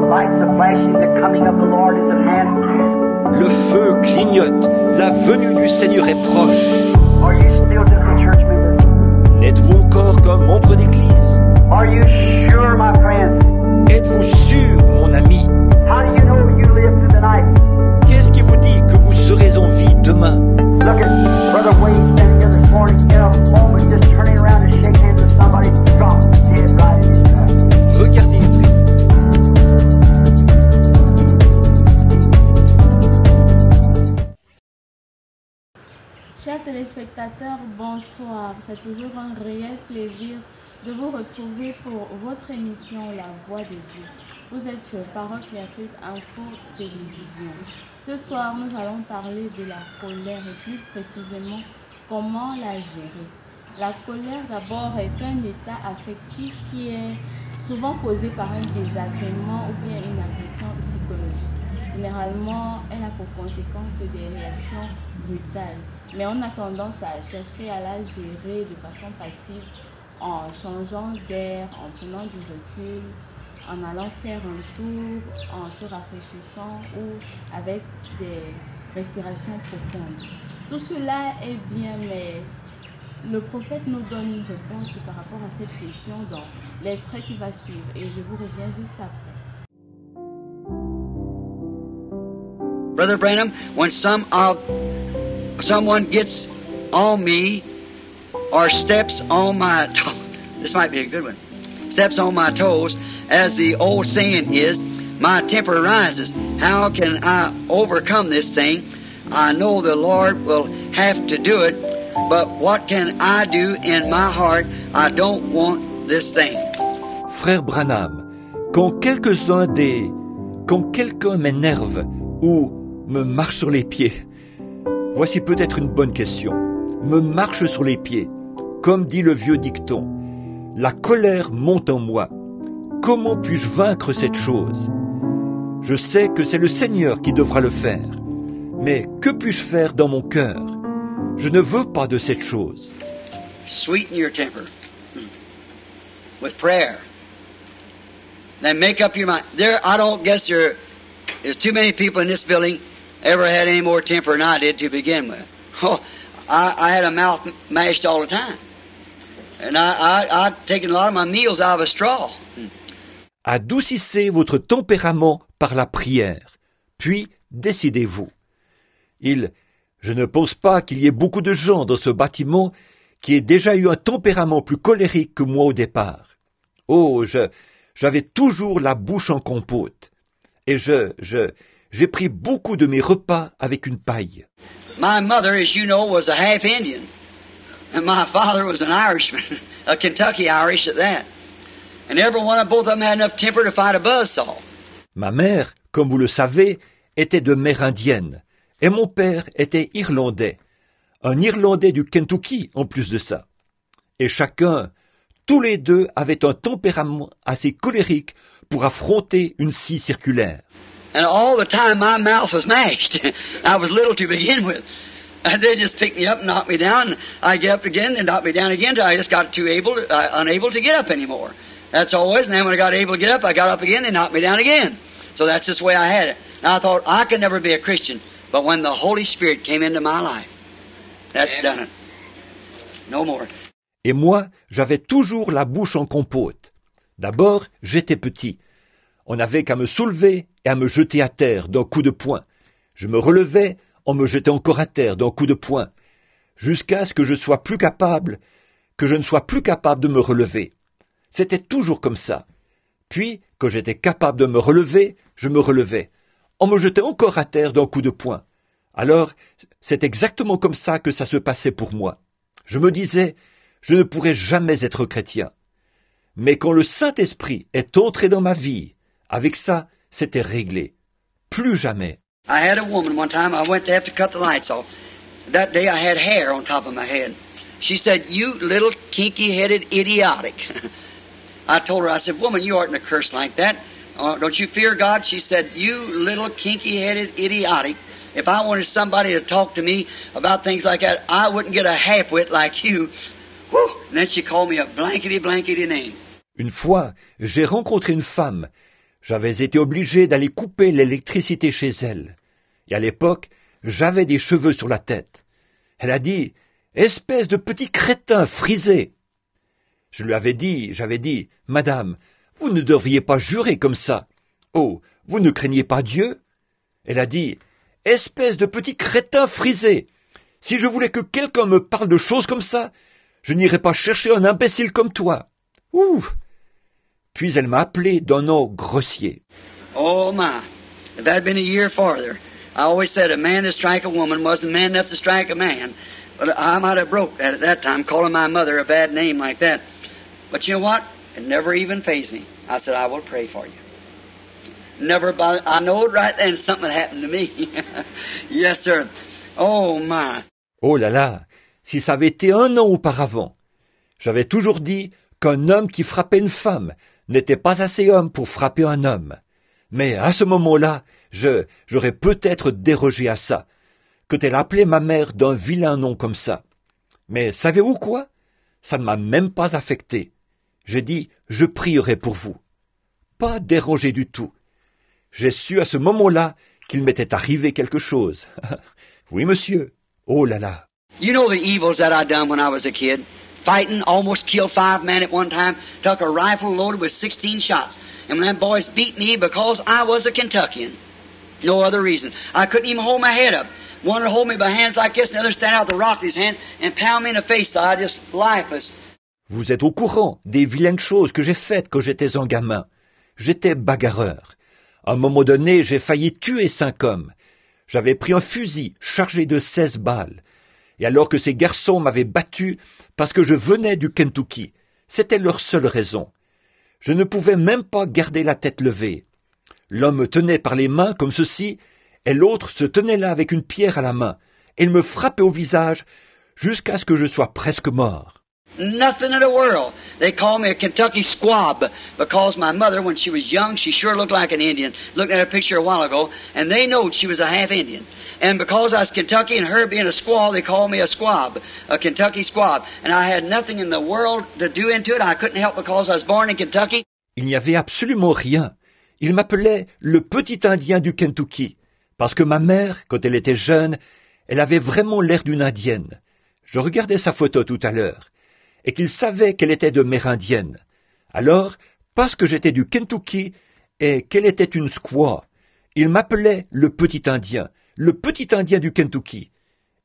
Lights are flashing, the coming of the Lord is at hand. Le feu clignote, la venue du Seigneur est proche. Are you still just a church member? N'êtes-vous encore qu'un membre d'église? Are you sure, my friend? Êtes-vous sûr, mon ami? How do you know you live through the night? Qu'est-ce qui vous dit que vous serez en vie demain? Look at Brother Wade standing here this morning in a moment, just turning around to shake hands with somebody, drop dead right in his tracks. Regardez, Chers téléspectateurs, bonsoir. C'est toujours un réel plaisir de vous retrouver pour votre émission La Voix de Dieu. Vous êtes sur Parole Créatrice Info Télévision. Ce soir, nous allons parler de la colère et plus précisément comment la gérer. La colère d'abord est un état affectif qui est souvent causé par un désagrément ou bien une agression psychologique. Généralement, elle a pour conséquence des réactions brutales. Mais on a tendance à chercher à la gérer de façon passive en changeant d'air, en prenant du recul, en allant faire un tour, en se rafraîchissant ou avec des respirations profondes. Tout cela est bien, mais le prophète nous donne une réponse par rapport à cette question dans l'extrait qui va suivre et je vous reviens juste après. Brother Branham, when someone gets on me or steps on my toes, this might be a good one, steps on my toes, as the old saying is, my temper rises. How can I overcome this thing? I know the Lord will have to do it, but what can I do in my heart? I don't want this thing. Frère Branham, quand quelqu'un m'énerve ou me marche sur les pieds, voici peut-être une bonne question. Me marche sur les pieds, comme dit le vieux dicton. La colère monte en moi. Comment puis-je vaincre cette chose? Je sais que c'est le Seigneur qui devra le faire. Mais que puis-je faire dans mon cœur? Je ne veux pas de cette chose. Sweeten your temper with prayer. Then make up your mind. I don't guess there's too many people in this building ever had any more temper than I did to begin with. Oh, I had a mouth mashed all the time. And I'd taken a lot of my meals out of a straw. Adoucissez votre tempérament par la prière, puis décidez-vous. Je ne pense pas qu'il y ait beaucoup de gens dans ce bâtiment qui aient déjà eu un tempérament plus colérique que moi au départ. Oh, j'avais toujours la bouche en compote. Et j'ai pris beaucoup de mes repas avec une paille. My mother, as you know, was a half Indian. And my father was an Irishman, a Kentucky Irish at that. And every one of both of them had enough temper to fight a buzzsaw. Ma mère, comme vous le savez, était de mère indienne. Et mon père était irlandais. Un Irlandais du Kentucky, en plus de ça. Et tous les deux avaient un tempérament assez colérique pour affronter une scie circulaire. And all the time my mouth was mashed. I was little to begin with. And they just picked me up and knocked me down. I'd get up again, then knock me down again till I just got unable to get up anymore. That's always, and then when I got able to get up, I got up again, they knocked me down again. So that's just the way I had it. Now I thought, I could never be a Christian. But when the Holy Spirit came into my life, that done it. No more. Et moi, j'avais toujours la bouche en compote. D'abord, j'étais petit. On n'avait qu'à me soulever et à me jeter à terre d'un coup de poing. Je me relevais, on me jetait encore à terre d'un coup de poing, jusqu'à ce que je ne sois plus capable de me relever. C'était toujours comme ça. Puis, quand j'étais capable de me relever, je me relevais. On me jetait encore à terre d'un coup de poing. Alors, c'est exactement comme ça que ça se passait pour moi. Je me disais, je ne pourrais jamais être chrétien. Mais quand le Saint-Esprit est entré dans ma vie, avec ça, c'était réglé. Plus jamais. I had a woman one time, I went to have to cut the lights off. That day I had hair on top of my head. She said, "You little kinky-headed idiotic." I told her, I said, "Woman, you oughtn't to curse like that. Don't you fear God?" She said, "You little kinky-headed idiotic. If I wanted somebody to talk to me about things like that, I wouldn't get a half-wit like you." Whew. And then she called me a blankety name. Une fois, j'ai rencontré une femme. J'avais été obligé d'aller couper l'électricité chez elle. Et à l'époque, j'avais des cheveux sur la tête. Elle a dit « Espèce de petit crétin frisé !» J'avais dit « Madame, vous ne devriez pas jurer comme ça. Oh, vous ne craignez pas Dieu ?» Elle a dit « Espèce de petit crétin frisé ! Si je voulais que quelqu'un me parle de choses comme ça, je n'irais pas chercher un imbécile comme toi. » Ouh! Puis elle m'a appelé d'un nom grossier. Oh my, if that had been a year farther, I always said a man to strike a woman wasn't man enough to strike a man. But I might have broke that at that time, calling my mother a bad name like that. But you know what? It never even fazed me. I said, I will pray for you. Never bothered. I know it right then something happened to me. Yes, sir. Oh my. Oh là là, si ça avait été 1 an auparavant, j'avais toujours dit qu'un homme qui frappait une femme n'était pas assez homme pour frapper un homme. Mais à ce moment-là, j'aurais peut-être dérogé à ça, quand elle appelait ma mère d'un vilain nom comme ça. Mais savez-vous quoi? Ça ne m'a même pas affecté. J'ai dit, je prierai pour vous. Pas dérangé du tout. J'ai su à ce moment-là qu'il m'était arrivé quelque chose. Oui, monsieur. Oh là là. You know the evils that I done when I was a kid? Fighting, almost killed 5 men at one time, took a rifle loaded with 16 shots. And when them boys beat me because I was a Kentuckian. No other reason. I couldn't even hold my head up. One would hold me by hands like this, and the other stand out the rock in his hand and pound me in the face so I just lifeless. Vous êtes au courant des vilaines choses que j'ai faites quand j'étais un gamin. J'étais bagarreur. À un moment donné, j'ai failli tuer 5 hommes. J'avais pris un fusil chargé de 16 balles. Et alors que ces garçons m'avaient battu parce que je venais du Kentucky, c'était leur seule raison. Je ne pouvais même pas garder la tête levée. L'un me tenait par les mains comme ceci, et l'autre se tenait là avec une pierre à la main, et il me frappait au visage jusqu'à ce que je sois presque mort. Nothing in the world. They called me a Kentucky squab because my mother, when she was young, she sure looked like an Indian. Looked at her picture a while ago, and they knowed she was a half Indian. And because I was Kentucky and her being a squaw, they called me a squab, a Kentucky squab. And I had nothing in the world to do into it. I couldn't help because I was born in Kentucky. Il n'y avait absolument rien. Il m'appelait le petit Indien du Kentucky, parce que ma mère, quand elle était jeune, elle avait vraiment l'air d'une Indienne. Je regardais sa photo tout à l'heure. Et qu'il savait qu'elle était de mère indienne. Alors, parce que j'étais du Kentucky et qu'elle était une squaw, il m'appelait le petit Indien du Kentucky.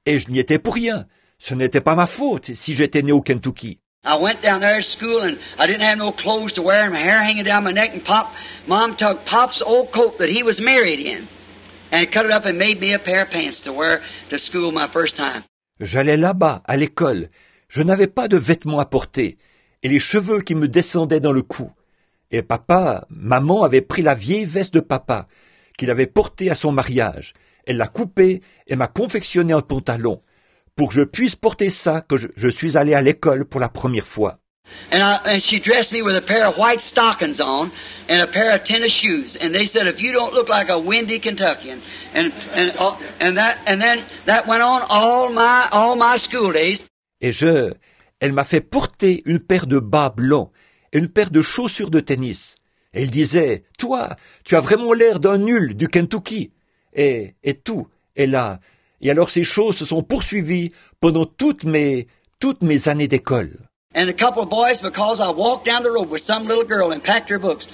Et je n'y étais pour rien. Ce n'était pas ma faute si j'étais né au Kentucky. I went down there to school and I didn't have no clothes to wear and my hair hanging down my neck and Mom took Pop's old coat that he was married in and cut it up and made me a pair of pants to wear to school my first time. J'allais là-bas, à l'école. Je n'avais pas de vêtements à porter, et les cheveux qui me descendaient dans le cou. Et maman avait pris la vieille veste de papa, qu'il avait portée à son mariage. Elle l'a coupée et m'a confectionné un pantalon, pour que je puisse porter ça quand je suis allé à l'école pour la première fois. And she dressed me with a pair of white stockings on and a pair of tennis shoes. And they said, if you don't look like a windy Kentuckian, and then that went on all my school days. Et elle m'a fait porter une paire de bas blancs et une paire de chaussures de tennis. Et il disait, toi, tu as vraiment l'air d'un nul du Kentucky. Et tout. Et là. Et alors ces choses se sont poursuivies pendant toutes mes années d'école. And a couple of boys, because I walked down the road with some little girl and packed her books,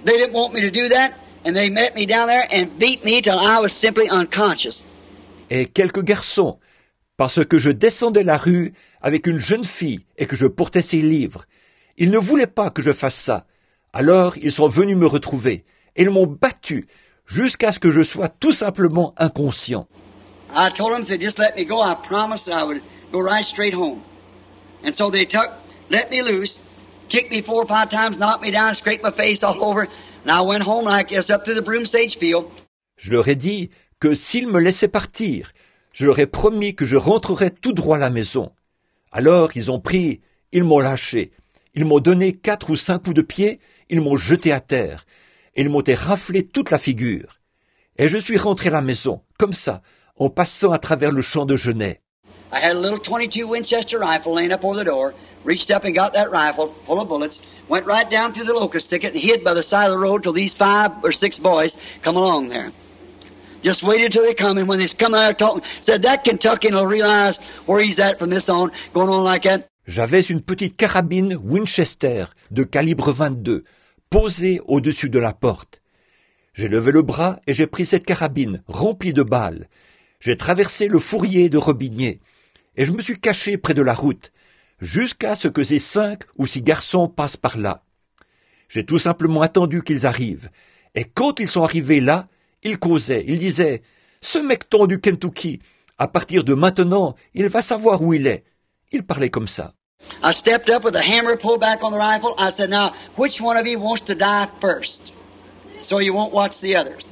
they didn't want me to do that, and they met me down there and beat me till I was simply unconscious. Et quelques garçons, parce que je descendais la rue avec une jeune fille et que je portais ses livres. Ils ne voulaient pas que je fasse ça. Alors ils sont venus me retrouver et ils m'ont battu jusqu'à ce que je sois tout simplement inconscient. I told them if they just let me go, I promised that I would go right straight home. And so they let me loose, kicked me 4 or 5 times, knocked me down, scraped my face all over, and I went home like this up to the Broomstage Field. Je leur ai dit que s'ils me laissaient partir, je leur ai promis que je rentrerais tout droit à la maison. Alors ils m'ont lâché. Ils m'ont donné 4 ou 5 coups de pied, ils m'ont jeté à terre. Et ils m'ont raflé toute la figure. Et je suis rentré à la maison, comme ça, en passant à travers le champ de genêts. I had a little .22 Winchester rifle laying up over the door, reached up and got that rifle full of bullets, went right down through the locust thicket and hid by the side of the road till these 5 or 6 boys come along there. Just waited till they come, and when they come there talking, said that Kentuckian will realize where he's at from this on, going on like that. J'avais une petite carabine Winchester de calibre 22 posée au-dessus de la porte. J'ai levé le bras et j'ai pris cette carabine remplie de balles. J'ai traversé le fourrier de Robinier et je me suis caché près de la route jusqu'à ce que ces 5 ou 6 garçons passent par là. J'ai tout simplement attendu qu'ils arrivent et quand ils sont arrivés là, ils causaient, ils disaient « Ce mecton du Kentucky, à partir de maintenant, il va savoir où il est. » Ils parlaient comme ça. I stepped up with a hammer, pulled back on the rifle. I said, now, which one of you wants to die first? So you won't watch the others.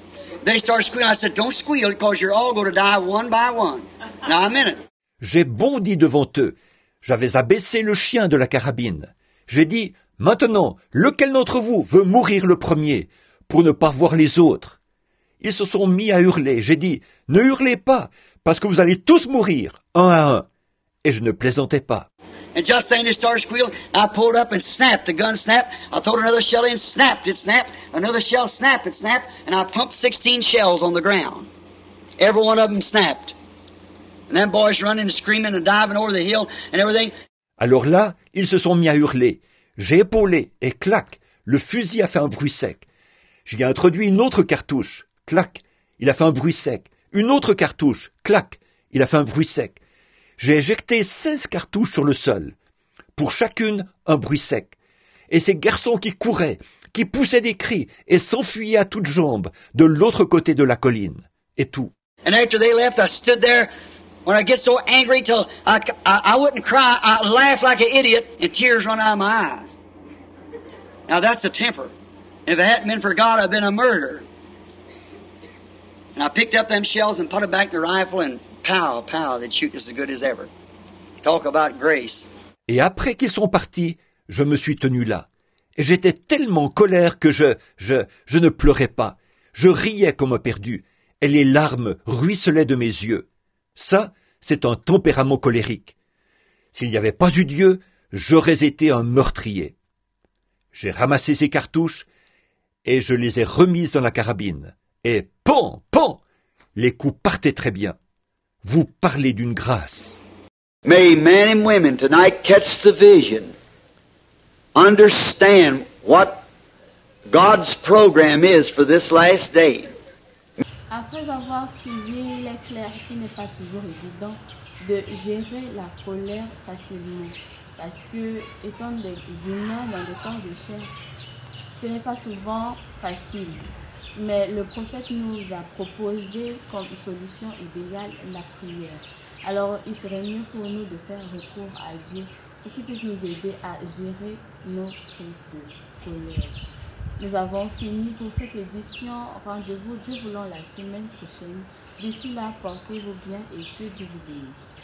They started squealing. I said, don't squeal because you're all going to die one by one. Now I'm in it. J'ai bondi devant eux. J'avais abaissé le chien de la carabine. J'ai dit, maintenant, lequel d'entre vous veut mourir le premier pour ne pas voir les autres? Ils se sont mis à hurler. J'ai dit, ne hurlez pas, parce que vous allez tous mourir, un à un. Et je ne plaisantais pas. And just then they started squealing. I pulled up and snapped. The gun snapped. I threw another shell in, snapped. It snapped. Another shell snapped. It snapped. And I pumped 16 shells on the ground. Every one of them snapped. And them boys running and screaming and diving over the hill and everything. Alors là, ils se sont mis à hurler. J'ai épaulé et clac, le fusil a fait un bruit sec. J'y ai introduit une autre cartouche. Clac, il a fait un bruit sec. Une autre cartouche. Clac, il a fait un bruit sec. J'ai éjecté 16 cartouches sur le sol. Pour chacune, un bruit sec. Et ces garçons qui couraient, qui poussaient des cris et s'enfuyaient à toutes jambes de l'autre côté de la colline. Et tout. And after they left, I stood there when I get so angry till I wouldn't cry. I laughed like an idiot and tears run out of my eyes. Now that's a temper. If it hadn't been for God, I'd been a murderer. And I picked up them shells and put them back in the rifle and pow, pow, they'd shoot just as good as ever. Talk about grace. Et après qu'ils sont partis, je me suis tenu là. Et j'étais tellement en colère que je ne pleurais pas. Je riais comme un perdu. Et les larmes ruisselaient de mes yeux. Ça, c'est un tempérament colérique. S'il n'y avait pas eu Dieu, j'aurais été un meurtrier. J'ai ramassé ces cartouches et je les ai remises dans la carabine. Et pan, pan, les coups partaient très bien. Vous parlez d'une grâce. May men and women tonight catch the vision, understand what God's program is for this last day. Après avoir suivi l'éclair qui n'est pas toujours évident de gérer la colère facilement, parce que étant des humains dans le corps de chair, ce n'est pas souvent facile. Mais le prophète nous a proposé comme solution idéale la prière. Alors il serait mieux pour nous de faire recours à Dieu pour qu'il puisse nous aider à gérer nos crises de colère. Nous avons fini pour cette édition. Rendez-vous Dieu voulant la semaine prochaine. D'ici là, portez-vous bien et que Dieu vous bénisse.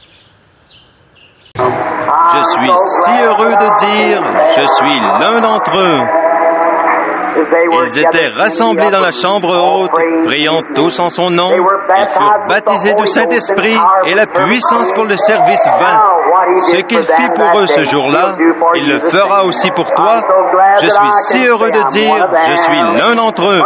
Je suis si heureux de dire, je suis l'un d'entre eux. Ils étaient rassemblés dans la chambre haute, priant tous en son nom. Ils furent baptisés du Saint-Esprit et la puissance pour le service vint. Ce qu'il fit pour eux ce jour-là, il le fera aussi pour toi. Je suis si heureux de dire, je suis l'un d'entre eux.